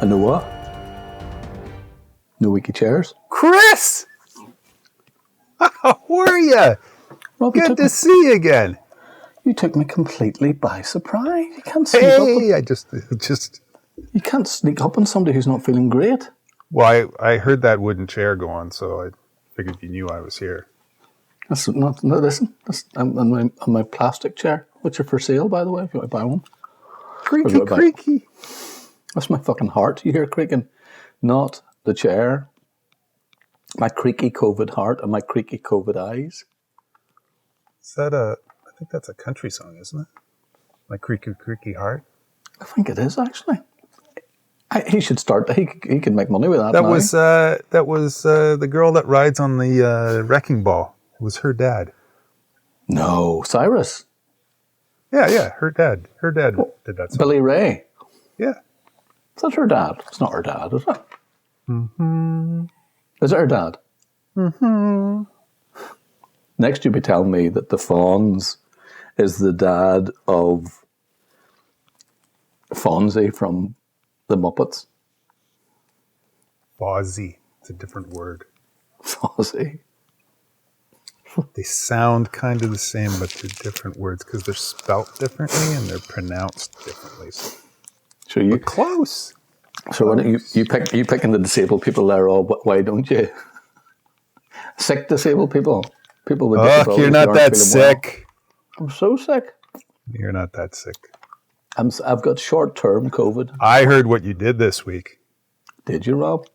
I know what? No wiki chairs. Chris! How are you? Rob, Good to see you again. You took me completely by surprise. You can't sneak up. Hey, You can't sneak up on somebody who's not feeling great. Well, I heard that wooden chair go on, so I figured you knew I was here. That's not. No, listen. I'm on my plastic chair, which are for sale, by the way. If you want to buy one. Creaky. That's my fucking heart. You hear creaking, not the chair. My creaky COVID heart and my creaky COVID eyes. Is that I think that's a country song, isn't it? My creaky heart. I think it is actually. He should start. He can make money with that. That was the girl that rides on the wrecking ball. It was her dad. No, Cyrus. Yeah, her dad. Her dad did that song. Billy Ray. Yeah. Is that her dad? It's not her dad, is it? Mm-hmm. Is it her dad? Mm-hmm. Next, you'll be telling me that the Fonz is the dad of Fonzie from the Muppets. Fozzie. It's a different word. Fozzie. They sound kind of the same, but they're different words because they're spelt differently and they're pronounced differently. So you close. So why don't you picking the disabled people there? All why don't you? Sick disabled people, people with disabilities. You're not that sick. Well. I'm so sick. You're not that sick. I've got short-term COVID. I heard what you did this week. Did you, Rob?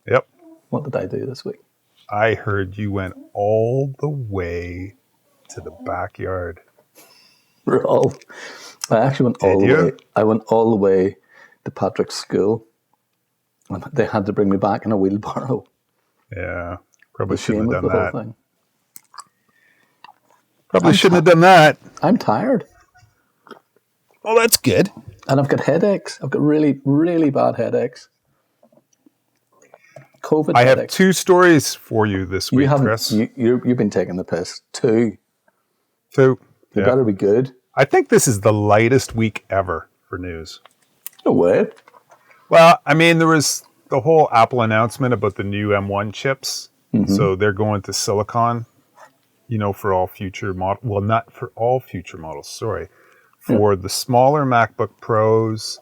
Yep. What did I do this week? I heard you went all the way to the backyard. Rob, I actually went all the way. I went all the way to Patrick's school. And they had to bring me back in a wheelbarrow. Yeah, probably shouldn't have done that. Thing. Probably shouldn't have done that. I'm tired. Oh, that's good. And I've got headaches. I've got really, really bad headaches. COVID I headaches. have two stories for you this week, Chris. You've been taking the piss. Two. You better be good. I think this is the lightest week ever for news. No way. Well, I mean, there was the whole Apple announcement about the new M1 chips. Mm-hmm. So they're going to silicon, for all future models. Well, not for all future models, sorry. For the smaller MacBook Pros,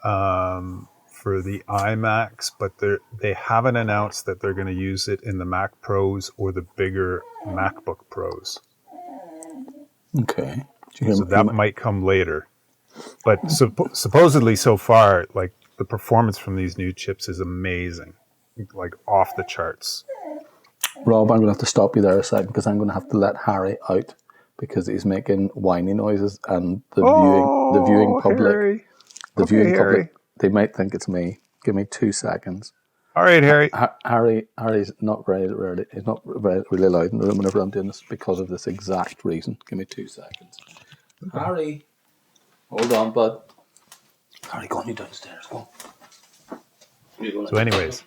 for the iMacs, but they haven't announced that they're going to use it in the Mac Pros or the bigger MacBook Pros. Okay. So that might come later. But supposedly so far, like the performance from these new chips is amazing, like off the charts. Rob, I'm going to have to stop you there a second because I'm going to have to let Harry out because he's making whiny noises and the viewing public, Harry. They might think it's me. Give me 2 seconds. All right, Harry. Harry's not he's not really loud in the room whenever I'm doing this because of this exact reason. Give me 2 seconds. Okay. Harry, hold on, bud. Harry, go on, you downstairs. Go on. So anyways,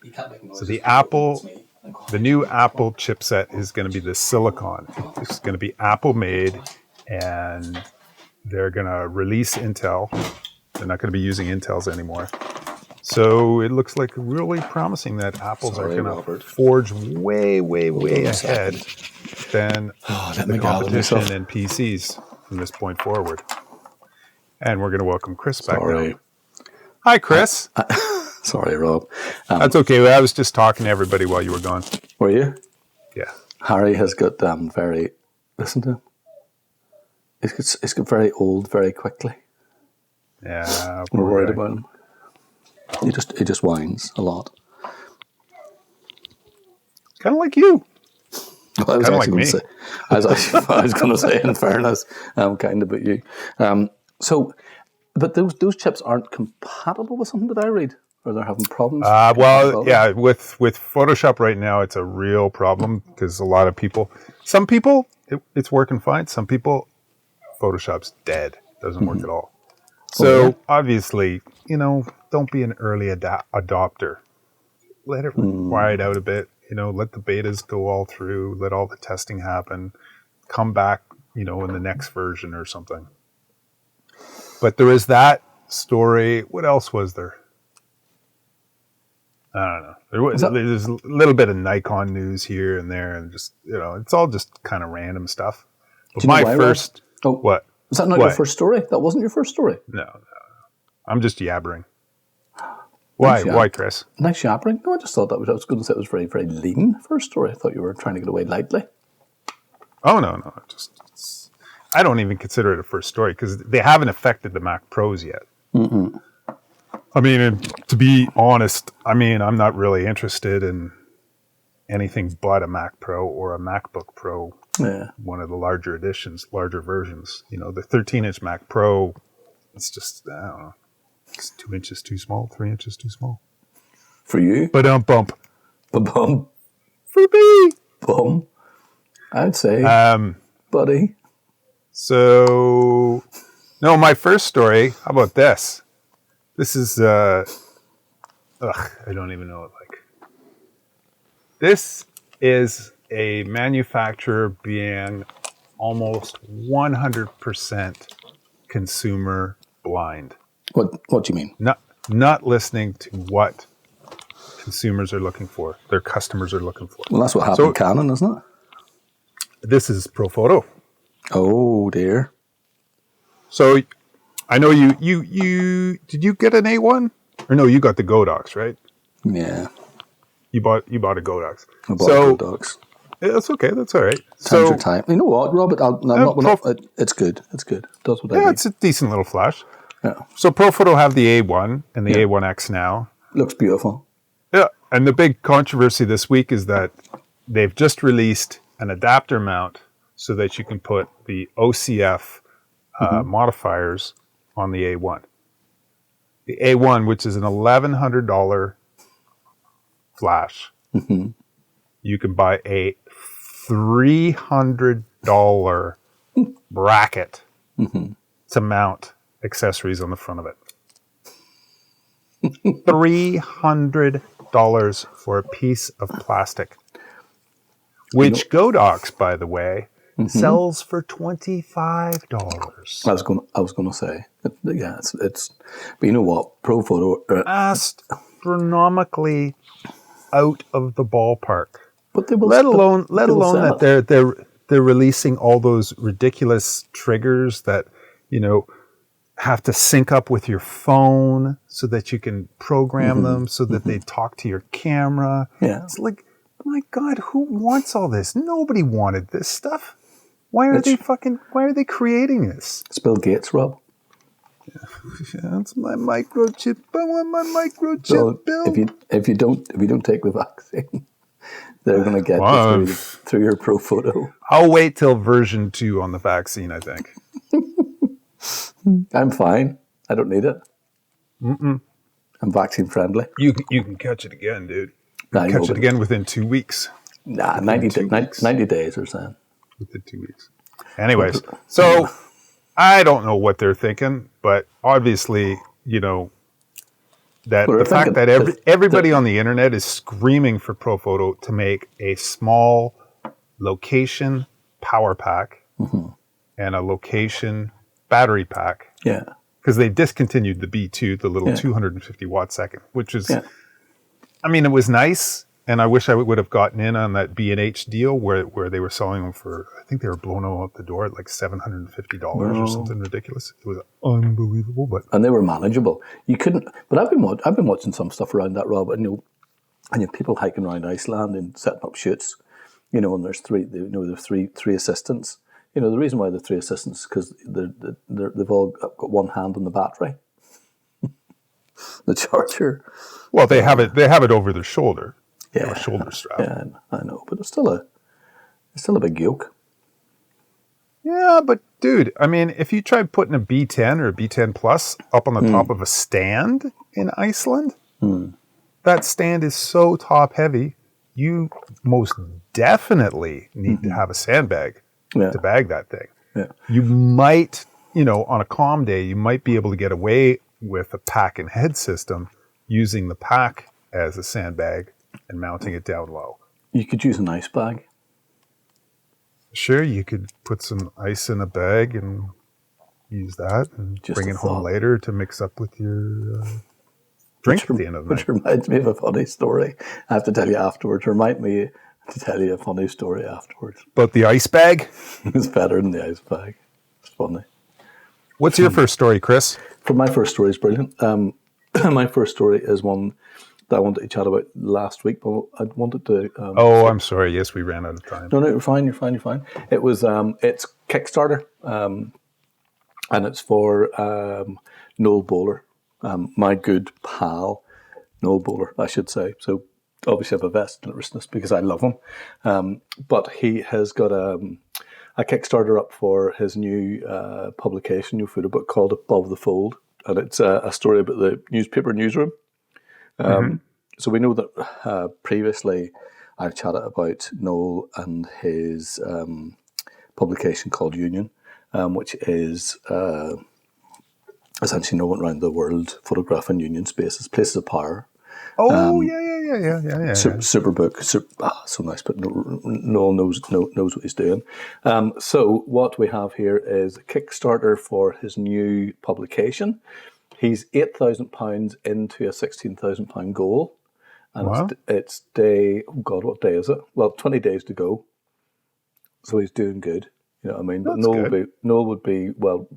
the new Apple chipset is going to be the silicon. It's going to be Apple made, and they're going to release Intel. They're not going to be using Intels anymore. So it looks like really promising that Apples are going to forge way, way, way ahead than the competition in PCs from this point forward. And we're going to welcome Chris back now. Hi, Chris. Sorry, Rob. That's okay. I was just talking to everybody while you were gone. Were you? Yeah. Harry has got very... Listen to him. He's got very old very quickly. Yeah. We're worried about him. He just whines a lot. Kind of like you. Well, I was like me. I was going to say, in fairness, kind of, but you. But those chips aren't compatible with something that I read, or they're having problems. With Photoshop right now, it's a real problem because a lot of people. Some people, it's working fine. Some people, Photoshop's dead. Doesn't work at all. So obviously, don't be an early adopter. Let it ride out a bit. Let the betas go all through. Let all the testing happen. Come back, in the next version or something. But there is that story. What else was there? I don't know. There's a little bit of Nikon news here and there, and just it's all just kind of random stuff. But my first, what was that? Not your first story? That wasn't your first story. No. I'm just yabbering. Why? Why, Chris? Nice yabbering. No, I just thought I was going to say it was very, very lean first story. I thought you were trying to get away lightly. Oh no. I don't even consider it a first story because they haven't affected the Mac Pros yet. Mm-hmm. I mean, to be honest, I'm not really interested in anything but a Mac Pro or a MacBook Pro. Yeah. One of the larger editions, larger versions. The 13-inch Mac Pro, it's just, I don't know, it's 2 inches too small, 3 inches too small. For you? But bump. Bump. For me. Bum. I'd say, buddy. So, no, my first story, how about this? This is, I don't even know what, this is a manufacturer being almost 100% consumer blind. What do you mean? Not listening to what consumers are looking for, their customers are looking for. Well, that's what happened to Canon, isn't it? This is Profoto. Oh dear. So I know you did you get an A1? Or no, you got the Godox, right? Yeah. You bought a Godox. I bought a Godox. Yeah, that's okay. That's all right. Times your time. You know what, Robert? It's good. It's good. That's what I mean. It's a decent little flash. Yeah. So Profoto have the A1 and the A1X now. Looks beautiful. Yeah. And the big controversy this week is that they've just released an adapter mount so that you can put the OCF modifiers on the A1. The A1, which is an $1,100 flash, you can buy a $300 bracket to mount accessories on the front of it. $300 for a piece of plastic, which Godox, by the way, sells for $25. I was going to say, it's. But you know what, Profoto astronomically out of the ballpark. But they will, let alone that they're releasing all those ridiculous triggers that have to sync up with your phone so that you can program them so that they talk to your camera. Yeah. It's like, my God, who wants all this? Nobody wanted this stuff. Why are they creating this? It's Bill Gates, Rob. Yeah, it's my microchip. I want my microchip, Bill. If you don't take the vaccine, they're going to get you through your Profoto. I'll wait till version 2 on the vaccine, I think. I'm fine. I don't need it. I'm vaccine friendly. You can catch it again, dude. Catch it again within 2 weeks. Nah, 90 days or so. Within 2 weeks. Anyways, so I don't know what they're thinking, but obviously, the fact that everybody on the internet is screaming for Profoto to make a small location power pack and a location battery pack. Yeah. Because they discontinued the B2, the little 250 watt second, which is, it was nice. And I wish I would have gotten in on that B&H deal where they were selling them for, I think they were blown out the door at like $750 or something ridiculous. It was unbelievable, and they were manageable. You couldn't. But I've been watching some stuff around that, Rob, and you have people hiking around Iceland and setting up shoots, and there's three assistants. The reason why they're 3 assistants is because they've all got one hand on the battery, the charger. Well, they have it over their shoulder. Yeah, a shoulder strap. Yeah, I know, but it's still a big yoke. Yeah, but dude, if you try putting a B10 or a B10 Plus up on the top of a stand in Iceland, that stand is so top heavy, you most definitely need to have a sandbag to bag that thing. Yeah. You might, on a calm day, you might be able to get away with a pack and head system using the pack as a sandbag and mounting it down low. You could use an ice bag. Sure, you could put some ice in a bag and use that and bring it home later to mix up with your drink at the end of the Which night. reminds me of a funny story. I have to tell you afterwards. Remind me to tell you a funny story afterwards. But the ice bag? It's better than the ice bag. It's funny. What's your first story, Chris? For my first story is brilliant. My first story is one that I wanted to chat about last week, but I wanted to. I'm sorry. Yes, we ran out of time. No, you're fine. You're fine. It was. It's Kickstarter, and it's for Noel Bowler, my good pal, Noel Bowler, I should say. So obviously, I have a vested interest in this because I love him. But he has got a Kickstarter up for his new publication, new photo book called Above the Fold, and it's a story about the newspaper newsroom. So we know that previously I've chatted about Noel and his publication called Union, which is essentially Noel around the world photographing union spaces, places of power. Oh, yeah. Super book, so nice, but Noel knows what he's doing. So what we have here is a Kickstarter for his new publication. He's £8,000 into a £16,000 goal. And Wow. it's day, oh God, what day is it? Well, 20 days to go. So he's doing good. You know what I mean? But Noel would be not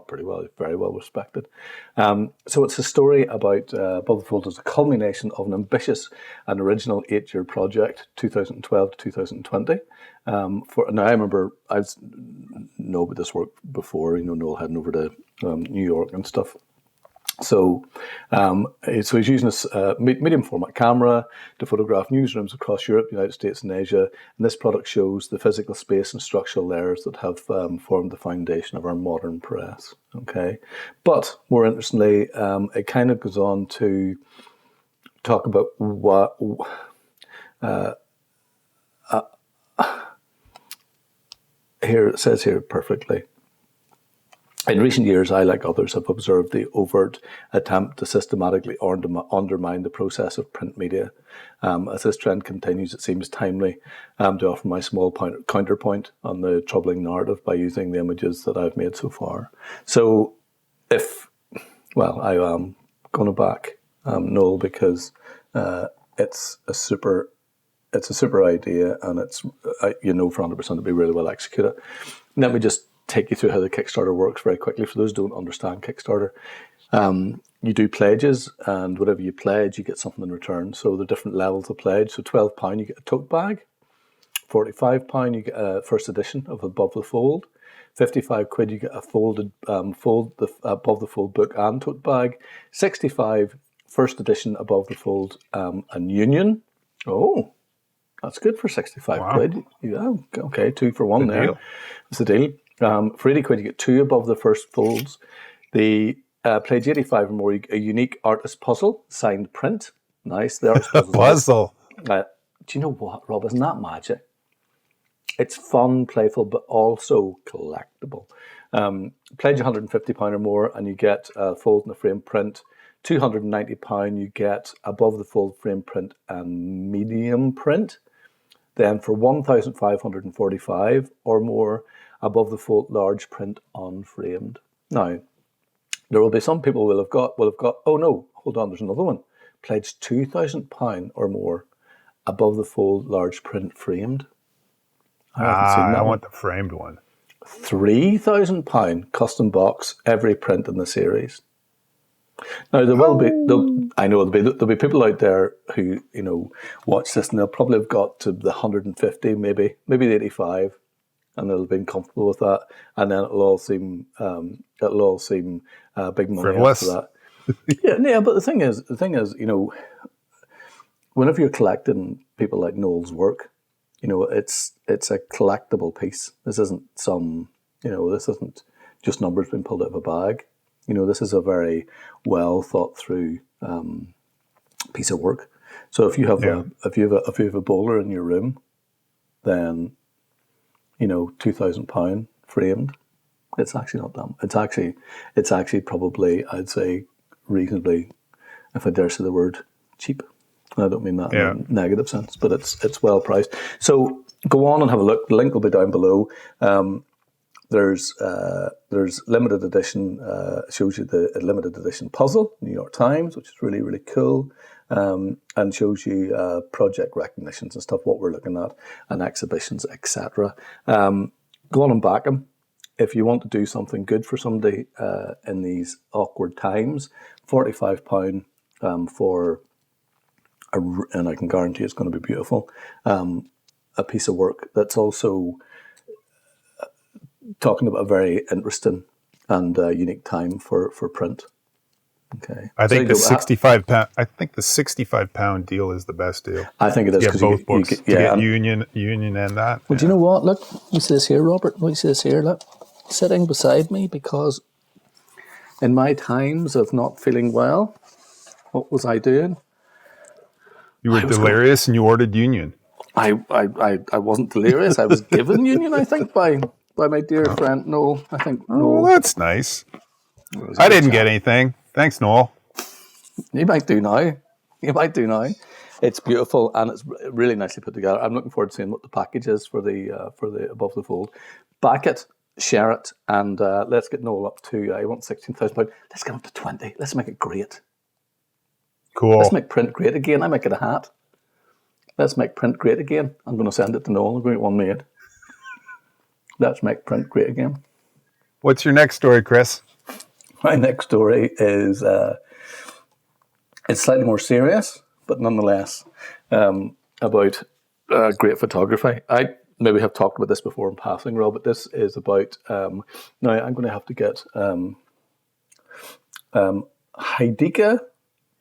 pretty well, very well respected. So it's a story about Above the Fold as a culmination of an ambitious and original 8-year project, 2012 to 2020. Now I remember I've known about this work before. You know, Noel heading over to New York and stuff. So he's using this medium format camera to photograph newsrooms across Europe, United States and Asia. And this product shows the physical space and structural layers that have formed the foundation of our modern press. Okay. But more interestingly, it kind of goes on to talk about what... here it says here perfectly. In recent years, I, like others, have observed the overt attempt to systematically undermine the process of print media. As this trend continues, it seems timely to offer my small counterpoint on the troubling narrative by using the images that I've made so far. So, I am going to back Noel because it's a super idea, and it's for 100% to be really well executed. Let me just take you through how the Kickstarter works very quickly. For those who don't understand Kickstarter, you do pledges, and whatever you pledge, you get something in return. So the different levels of pledge. So £12, you get a tote bag. £45, you get a first edition of Above the Fold. £55, you get a folded Above the Fold book and tote bag. £65, first edition Above the Fold and Union. Oh, that's good for £65. Yeah, okay, 2 for 1 there. That's the deal. For £80, you get 2 above the first folds. The pledge 85 or more, a unique artist puzzle, signed print. Nice. The artist puzzle. Do you know what, Rob? Isn't that magic? It's fun, playful, but also collectible. Pledge £150 or more, and you get a fold and a frame print. £290, you get above the fold frame print and medium print. Then for £1,545 or more, above the fold large print unframed. Now, there will be some people will have got. Oh no, hold on, there's another one. Pledge £2,000 or more, above the fold large print framed. I haven't seen that. I want the framed one. £3,000 custom box, every print in the series. Now there'll be people out there who watch this, and they'll probably have got to the 150, maybe the 85, and they'll have been comfortable with that, and then it'll all seem big money frivolous after that. yeah. But the thing is, whenever you're collecting people like Noel's work, it's a collectible piece. This isn't this isn't just numbers being pulled out of a bag. This is a very well thought through piece of work. So if you have a bowler in your room, then £2,000 framed. It's actually not that. It's actually probably, I'd say, reasonably, if I dare say the word, cheap. I don't mean that in a negative sense, but it's well priced. So go on and have a look. The link will be down below. there's limited edition, shows you the limited edition puzzle, New York Times, which is really, really cool, and shows you project recognitions and stuff, what we're looking at, and exhibitions, etc. Go on and back them. If you want to do something good for somebody in these awkward times, £45 for, and I can guarantee it's going to be beautiful, a piece of work that's also talking about a very interesting and unique time for print. Okay, I think the 65 pound. I think the 65-pound deal is the best deal. I think it is, to get both books. to get union and that. Well, do you know what? Look, you see this here, Robert. What you see this here? Look, sitting beside me, because in my times of not feeling well, what was I doing? You were delirious and you ordered Union. I wasn't delirious. I was given Union, I think, by my dear friend Noel. I think. Noel. Well, that's nice. I didn't get anything. Thanks, Noel. You might do now. You might do now. It's beautiful and it's really nicely put together. I'm looking forward to seeing what the package is for the Above the Fold. Back it, share it, and let's get Noel up to. I want £16,000. Let's get up to 20. Let's make it great. Cool. Let's make print great again. I might get a hat. Let's make print great again. I'm going to send it to Noel. I'm going to get one made. Let's make print great again. What's your next story, Chris? My next story is it's slightly more serious, but nonetheless about great photography. I maybe have talked about this before in passing, Rob, but this is about now I'm going to have to get Hideka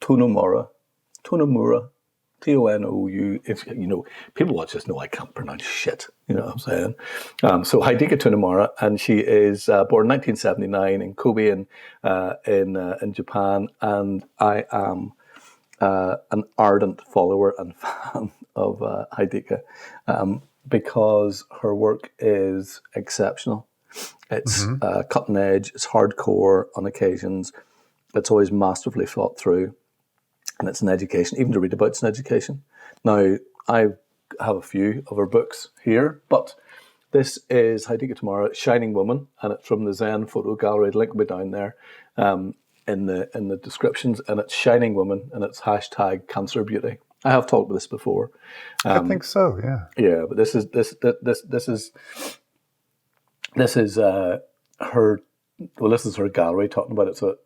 Tonomura, Tonou. If people watch this know I can't pronounce shit. You know what I'm saying? So Hideka Tonomura, and she is born 1979 in Kobe in Japan, and I am an ardent follower and fan of Hideka because her work is exceptional. It's cutting edge. It's hardcore on occasions. It's always masterfully thought through. And it's an education, even to read about it's an education. Now, I have a few of her books here, but this is Hideka Tonomura, Shining Woman, and it's from the Zen Photo Gallery. The link will be down there in the descriptions, and it's Shining Woman, and it's hashtag CancerBeauty. I have talked about this before. I think so, yeah. Yeah, but this is her. Well, this is her gallery talking about it, so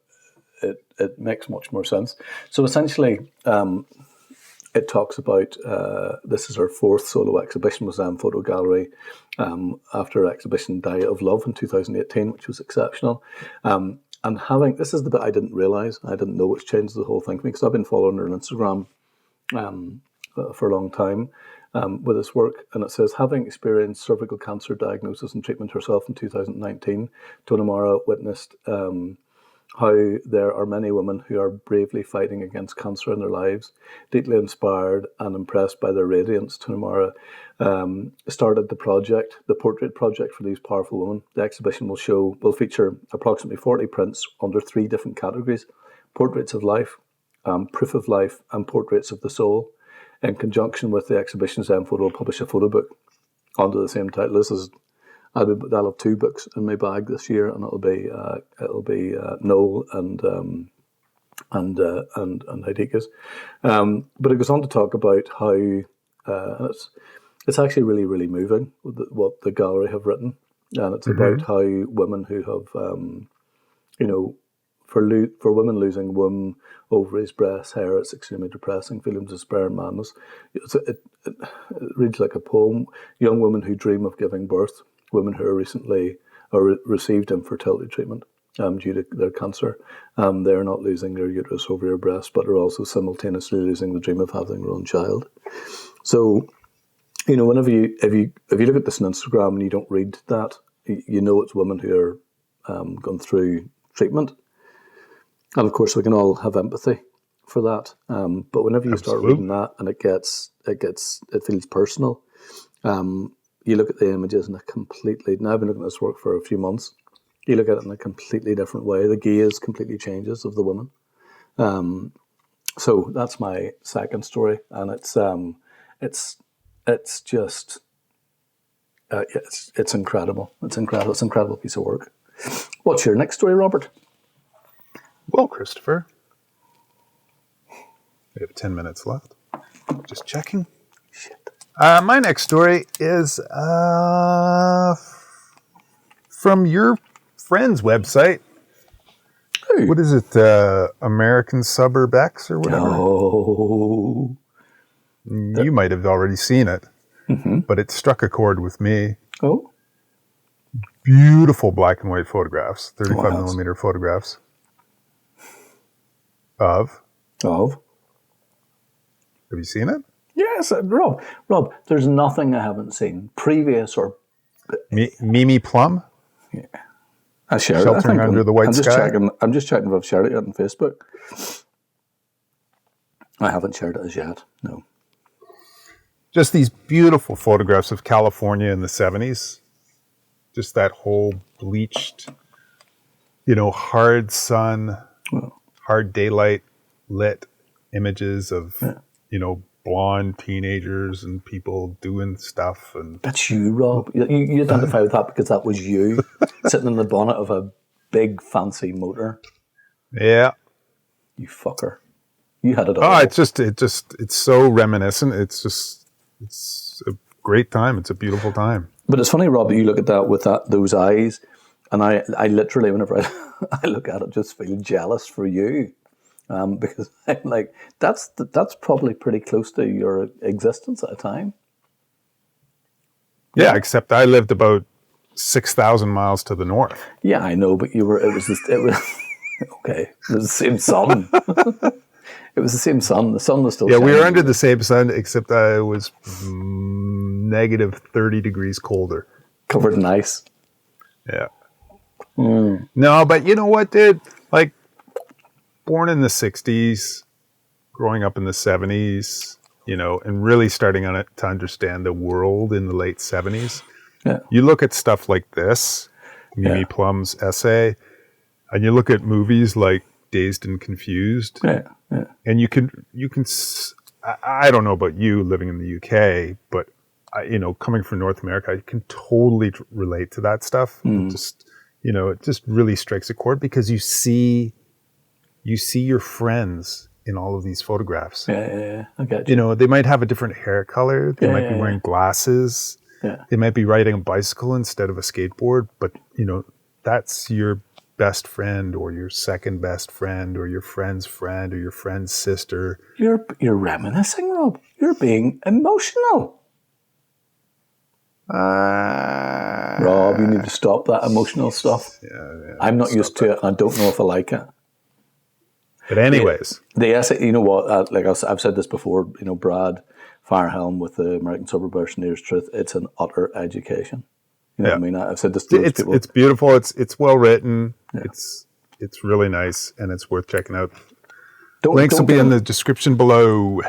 it makes much more sense. So essentially, it talks about this is her fourth solo exhibition with Zen Photo Gallery after her exhibition Diet of Love in 2018, which was exceptional. And this is the bit I didn't realise. I didn't know, which changed the whole thing for me, because I've been following her on Instagram for a long time with this work. And it says, having experienced cervical cancer diagnosis and treatment herself in 2019, Tonomura witnessed how there are many women who are bravely fighting against cancer in their lives. Deeply inspired and impressed by their radiance, Tonomura started the portrait project for these powerful women. The exhibition will feature approximately 40 prints under 3 different categories: portraits of life, proof of life, and portraits of the soul. In conjunction with the exhibition, Zen Photo will publish a photo book under the same title. I'll have 2 books in my bag this year, and it'll be Noel and Hideka's. But it goes on to talk about how, and it's actually really, really moving what the gallery have written, and it's about how women who have, for women losing womb, ovaries, breasts, hair, it's extremely depressing, feelings of despair and madness. It reads like a poem. Young women who dream of giving birth. Women who are recently received infertility treatment due to their cancer. They're not losing their uterus, ovary, or breast, but are also simultaneously losing the dream of having their own child. So, whenever if you look at this on Instagram and you don't read that, it's women who are going through treatment. And of course, we can all have empathy for that. But whenever you start reading that, and it feels personal. You look at the images in a completely. Now I've been looking at this work for a few months. You look at it in a completely different way. The gaze completely changes of the woman. So that's my second story, and it's It's incredible. It's incredible. It's an incredible piece of work. What's your next story, Robert? Well, Christopher, we have 10 minutes left. Just checking. Shit. My next story is from your friend's website. Hey. What is it? American Suburb X or whatever? Oh. You might have already seen it, but it struck a chord with me. Oh. Beautiful black and white photographs, 35 Wow. millimeter photographs of. Of. Have you seen it? Yes, Rob. Rob, there's nothing I haven't seen, previous or... Mimi Plumb? I shared Sheltering it. I think Under the White Sky? I'm just checking if I've shared it yet on Facebook. I haven't shared it as yet, no. Just these beautiful photographs of California in the 70s. Just that whole bleached, hard sun, hard daylight lit images of, blonde teenagers and people doing stuff. And That's you, Rob. You identify with that because that was you sitting in the bonnet of a big fancy motor. yeah. You fucker. You had it all. Oh, it's so reminiscent. It's a great time. It's a beautiful time. But it's funny, Rob, that you look at that with those eyes, and I literally, whenever I look at it, just feel jealous for you. Because I'm like, that's probably pretty close to your existence at a time. Yeah, except I lived about 6,000 miles to the north. Yeah, I know, but it was okay. It was the same sun. It was the same sun. The sun was still Yeah, we were shining. under the same sun, except I was negative 30 degrees colder. Covered in ice. Yeah. No, but you know what, dude? Like, born in the 60s, growing up in the 70s, and really starting to understand the world in the late 70s. Yeah. You look at stuff like this, Mimi Plumb's essay, and you look at movies like Dazed and Confused, and you can. I don't know about you living in the UK, but coming from North America, I can totally relate to that stuff. It just really strikes a chord because you see your friends in all of these photographs. Yeah. I get you. They might have a different hair color. They might be wearing glasses. Yeah. They might be riding a bicycle instead of a skateboard, but that's your best friend or your second best friend or your friend's friend or your friend's sister. You're reminiscing, Rob. You're being emotional. Rob, you need to stop that emotional stuff. Yeah, I'm not used to it, and I don't know if I like it. But anyways, the essay, you know what? Like I've said this before. Brad Firehelm with the American Suburb version, Here's Truth. It's an utter education. You know what I mean? I've said this to people. It's beautiful. It's well written. Yeah. It's really nice, and it's worth checking out. Links will be in the description below.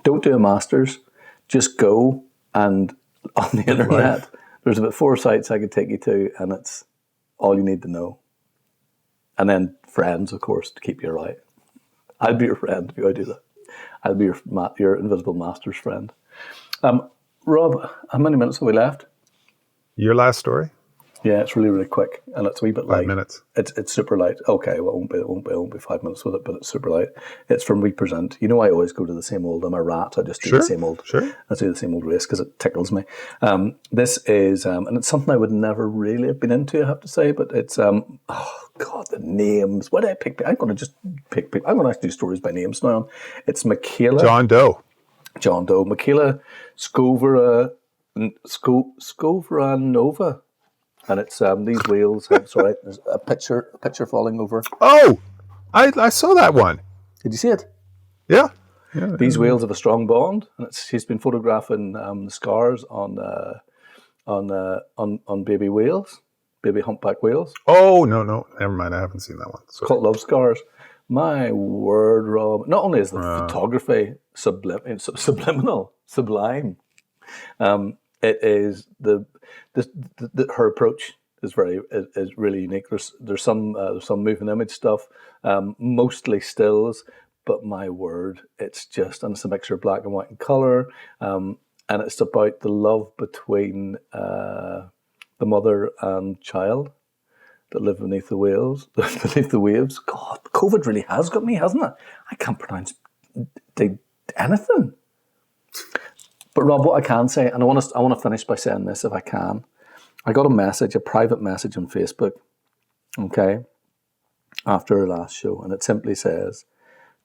Don't do a master's. Just go and on the internet. There's about 4 sites I could take you to, and it's all you need to know. And then friends, of course, to keep you right. I'll be your friend if you do that. I'll be your invisible master's friend. Rob, how many minutes have we left? Your last story? Yeah, it's really, really quick, and it's a wee bit light. 5 minutes. It's super light. Okay, well, it won't be 5 minutes with it, but it's super light. It's from We Present. I always go to the same old. I'm a rat. I just do the same old. Sure. I do the same old race because it tickles me. This is, and it's something I would never really have been into, I have to say. But it's, oh God, the names. Why did I pick? I'm going to just pick. I'm going to actually do stories by names now. It's Michaela. John Doe. Michaela Skovranova. And it's these wheels. Sorry, there's a picture falling over. Oh, I saw that one. Did you see it? Yeah. These wheels have a strong bond, and she's been photographing the scars on baby whales, baby humpback whales. Oh no, never mind. I haven't seen that one. It's called Love Scars. My word, Rob! Not only is the photography subliminal, sublime. It is her approach is really unique. There's some moving image stuff, mostly stills, but my word, it's a mixture of black and white and color. And and it's about the love between the mother and child that live beneath the waves. Beneath the waves. God, COVID really has got me, hasn't it? I can't pronounce anything. But Rob, what I can say, and I want to finish by saying this if I can. I got a private message on Facebook, okay, after our last show, and it simply says,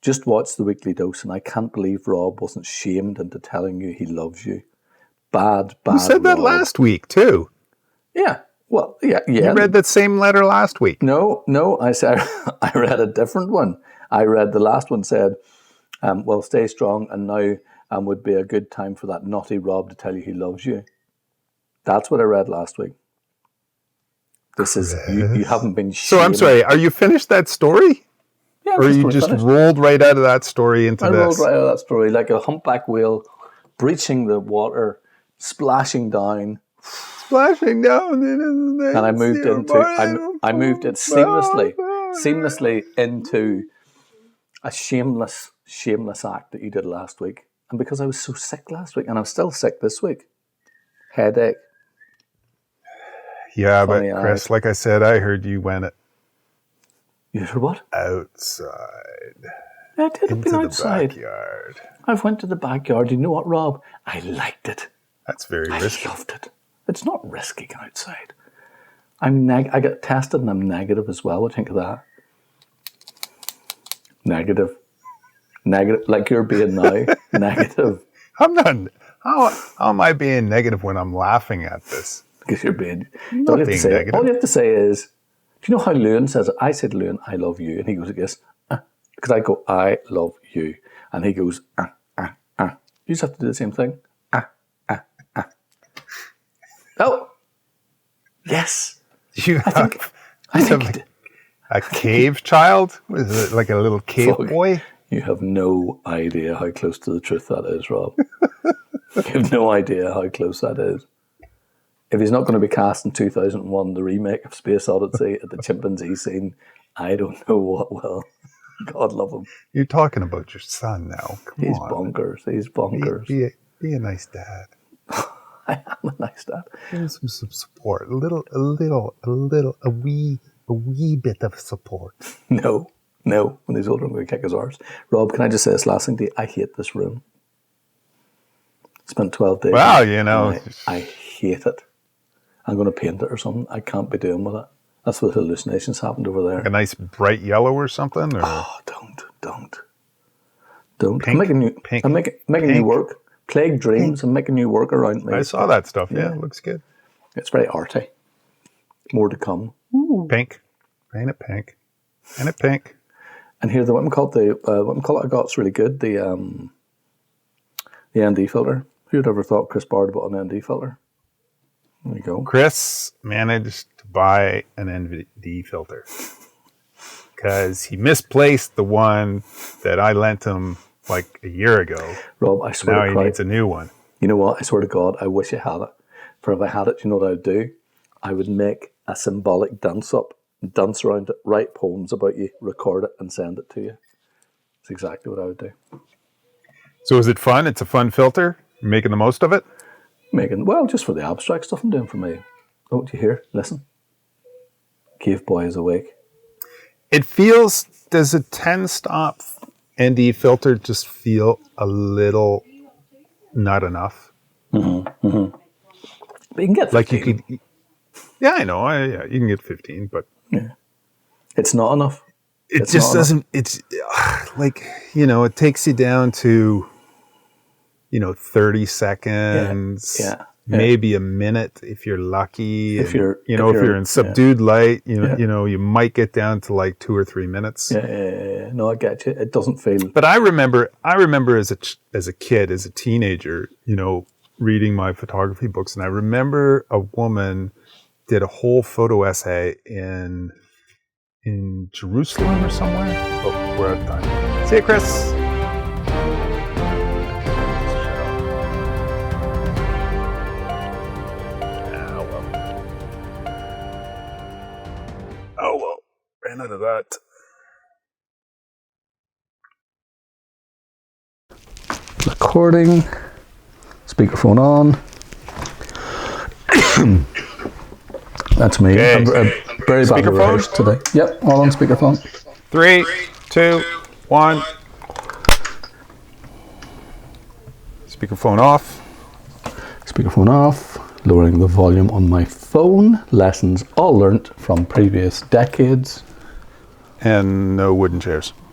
"Just watch the weekly dose, and I can't believe Rob wasn't shamed into telling you he loves you. Bad. You said that Rob." last week too. Yeah. Well, yeah. You read that same letter last week. No. I said I read a different one. I read the last one said, "Well, stay strong, and now would be a good time for that naughty Rob to tell you he loves you." That's what I read last week. This is you haven't been shamed. So I'm sorry. Are you finished that story? Yeah, or you just rolled right out of that story into this? I rolled right out of that story like a humpback whale breaching the water, splashing down. And I moved it seamlessly into a shameless act that you did last week. And because I was so sick last week, and I'm still sick this week, headache. Yeah, but Chris, like I said, I heard you went it. You heard what? Outside. I did. I've been outside. Backyard. I've went to the backyard. You know what, Rob? I liked it. That's very risky. I loved it. It's not risky going outside. I got tested and I'm negative as well. What do you think of that? Negative. Like you're being now. Negative. I'm not. How am I being negative when I'm laughing at this? Because you're being negative. All you have to say is, do you know how Lewin says it? I said, "Lewin, I love you." And he goes, "Yes." Because I go, "I love you." And he goes, You just have to do the same thing. Oh, yes. I think a cave child? Was it like a little cave boy? You have no idea how close to the truth that is, Rob. You have no idea how close that is. If he's not going to be cast in 2001, the remake of Space Odyssey at the chimpanzee scene, I don't know what will. God love him. You're talking about your son now. He's bonkers. He's bonkers. Be a nice dad. I am a nice dad. Give him some support. A wee bit of support. No. When he's older, I'm going to kick his arse. Rob, can I just say this last thing to you? I hate this room. Spent 12 days. Wow, you know. I hate it. I'm going to paint it or something. I can't be doing with it. That's what hallucinations happened over there. Like a nice bright yellow or something? Or? Oh, don't. Pink, I'm making new work. Plague dreams. I'm making new work around me. I saw that stuff. Yeah, it looks good. It's very arty. More to come. Ooh. Pink. Paint it pink. Paint it pink. And here, what I got's really good. The ND filter. Who'd ever thought Chris Bard bought an ND filter? There you go. Chris managed to buy an ND filter because he misplaced the one that I lent him like a year ago. Rob, I swear to God. Now he needs a new one. You know what? I swear to God, I wish I had it. For if I had it, you know what I would do? I would make a symbolic dance around it, write poems about you, record it, and send it to you. That's exactly what I would do. So is it fun? It's a fun filter? You're making the most of it? Just for the abstract stuff I'm doing for me. Oh, do you hear? Listen. Cave Boy is awake. It feels, does a 10-stop ND filter just feel a little not enough? Mm-hmm. Mm-hmm. But you can get 15. Like you could, yeah, I know. You can get 15, but... Yeah. It's not enough. It just doesn't, it's like, it takes you down to... 30 seconds, maybe a minute if you're lucky. If you're in subdued light, you might get down to like 2 or 3 minutes. Yeah. No, I get you. It doesn't feel. But I remember as a kid, as a teenager, reading my photography books, and I remember a woman did a whole photo essay in Jerusalem or somewhere. Oh, we're out of time. See you, Chris. Ran out of that. Recording Speakerphone on. That's me. Okay. I'm very badly Speakerphone? rehearsed today. Yep, all on speakerphone. 3, 2, 1. Speakerphone off. Speakerphone off. Lowering the volume on my phone. Lessons all learnt from previous decades. And no wooden chairs.